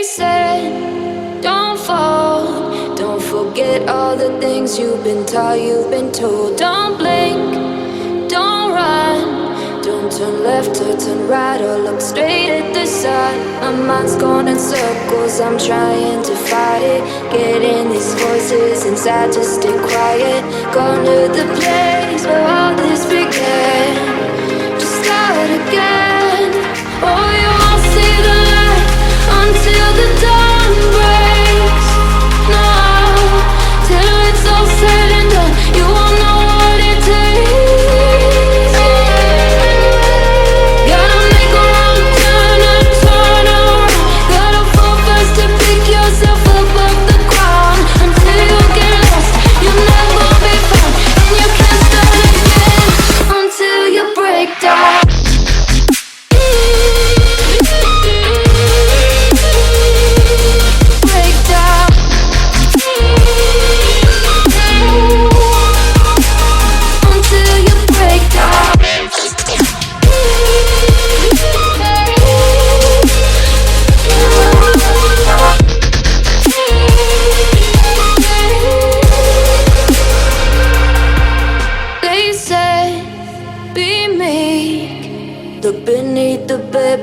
said, don't fall. Don't forget all the things you've been taught, you've been told. Don't blink, don't run. Don't turn left or turn right or look straight at the sun. My mind's going in circles, I'm trying to fight it. Getting these voices inside to stay quiet. Gone to the place where all this began. Just start again. Oh, you won't see the light until the dawn breaks. No, till it's all said and done, you won't know what it takes. Gotta make a wrong turn and turn around. Gotta fall fast to pick yourself up off the ground. Until you get lost, you'll never be found. And you can't start again until you break down.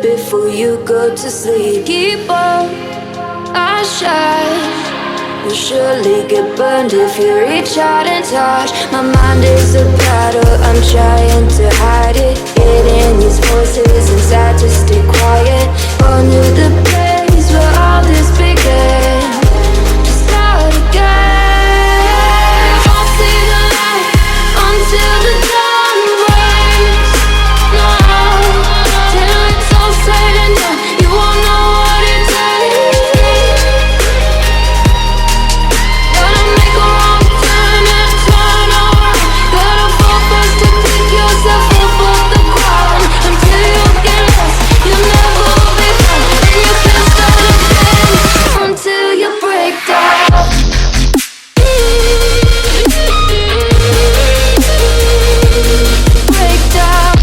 Before you go to sleep, keep on our shine. You'll surely get burned if you reach out and touch. My mind is a battle, I'm trying to hide it. Getting these voices inside to stay quiet. On to the place where all this began. Just start again. I'll see the light until the dawn breaks. No, till it's all said and done, you won't know what it takes. Gotta make a wrong turn and turn around. Gotta fall fast to pick yourself up off the ground. Until you get lost, you'll never be found. And you can't start again until you break down. Break down.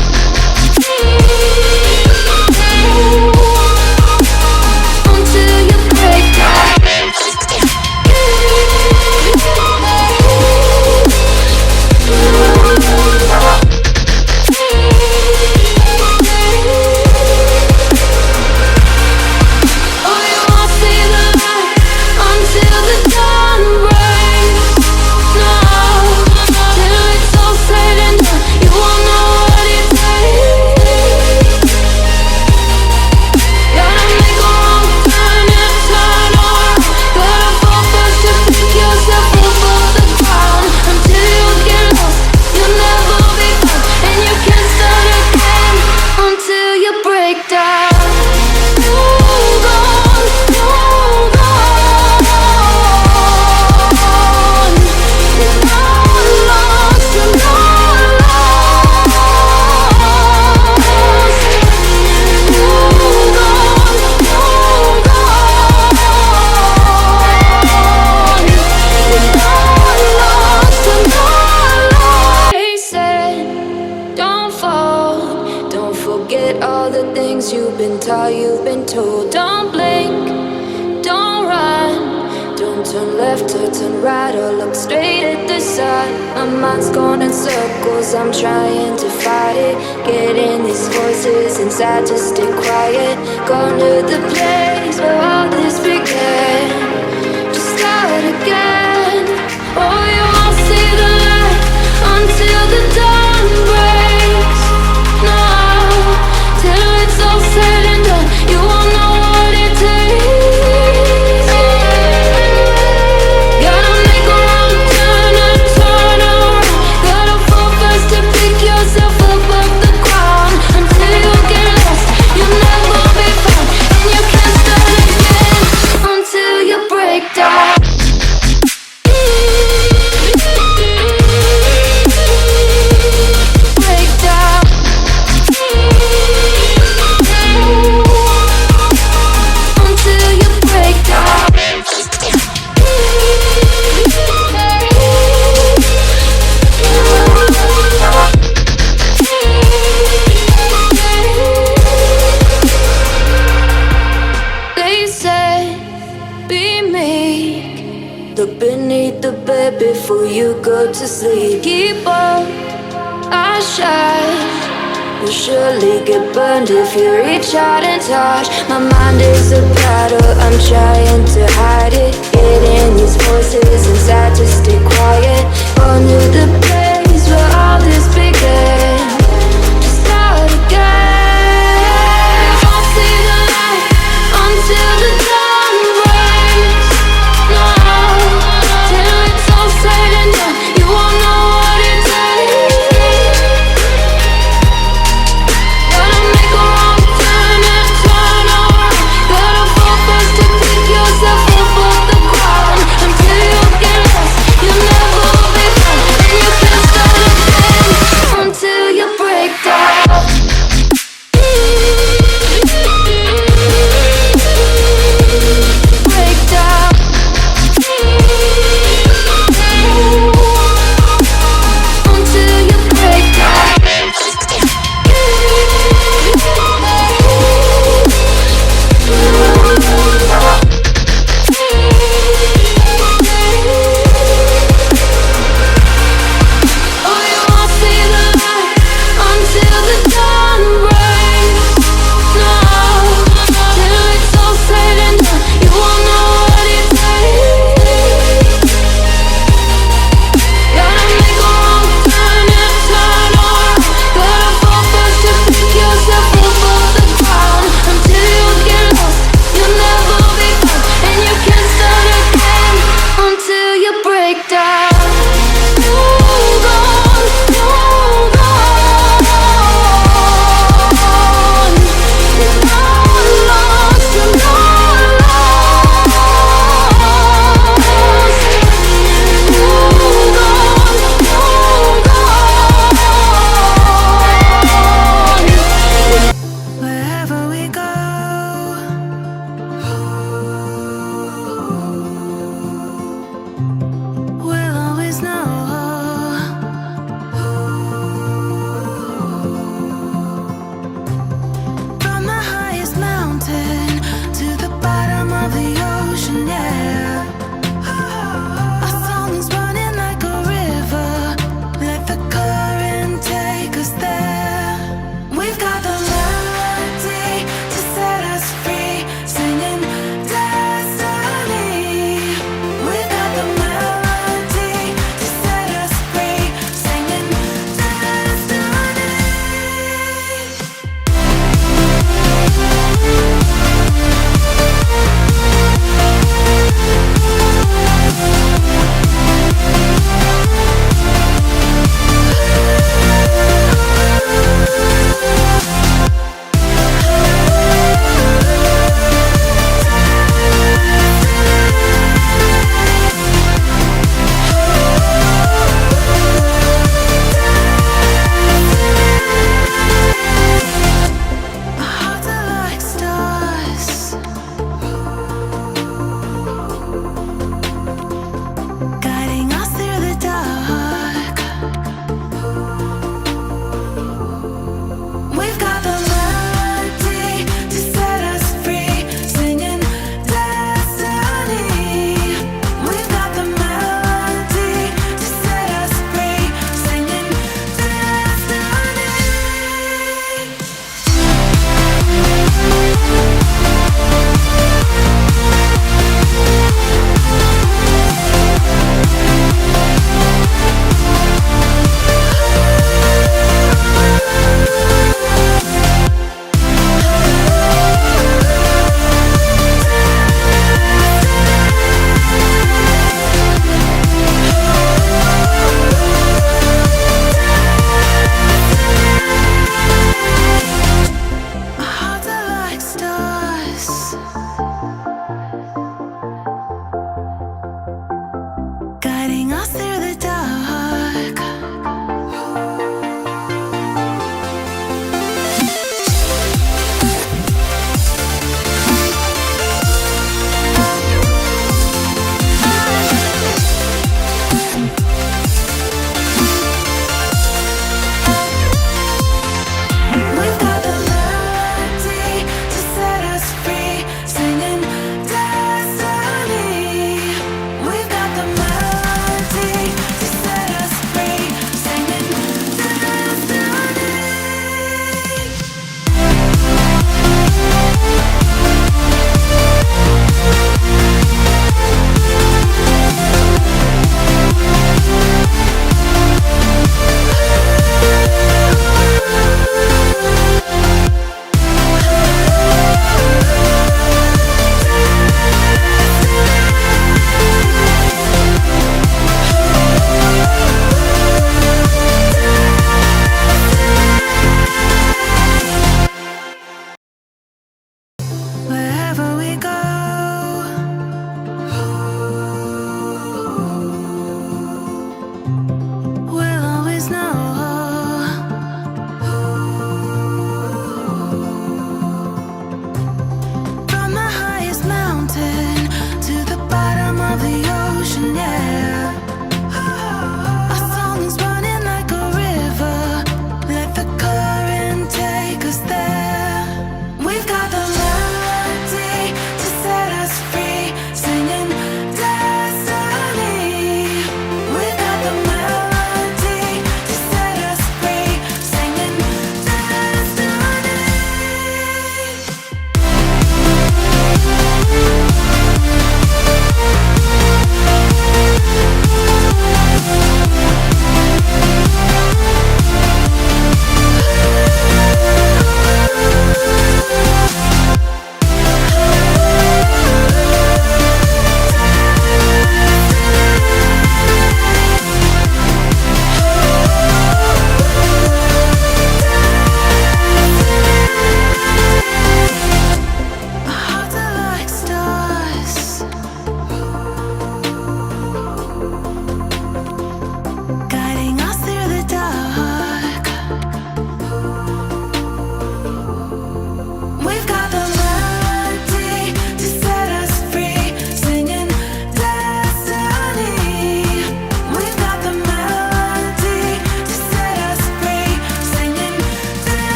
Until you break down. Oh, you won't see the light until the dawn breaks. No, till it's all said and done, you won't know what it takes. Gotta make a wrong turn and turn around. Gotta fall fast to pick yourself up off the ground. Until you get lost, you'll never be found. And you can't start again until you break down. Hold on, hold on. You're not lost, you're not lost. Hold on, hold on. You're not lost, you're not lost. They said, don't fall. Don't forget all the things you've been taught, you've been told. Don't blink, don't run. Don't turn left or turn right or look straight at the sun. My mind's going in circles, I'm trying to fight it. Getting these voices inside to stay quiet. Gone to the place where all this began. Just start again. Oh, you won't see the light until the dawn breaks. No, till it's all said and done, you won't know what it takes. Gotta make a wrong turn and turn around. Gotta fall fast to pick yourself up off the ground. Until you get lost, you'll never be found. And you can't start again Look beneath the bed before you go to sleep. Keep on, I shine. You'll surely get burned if you reach out and touch. My mind is a battle, I'm trying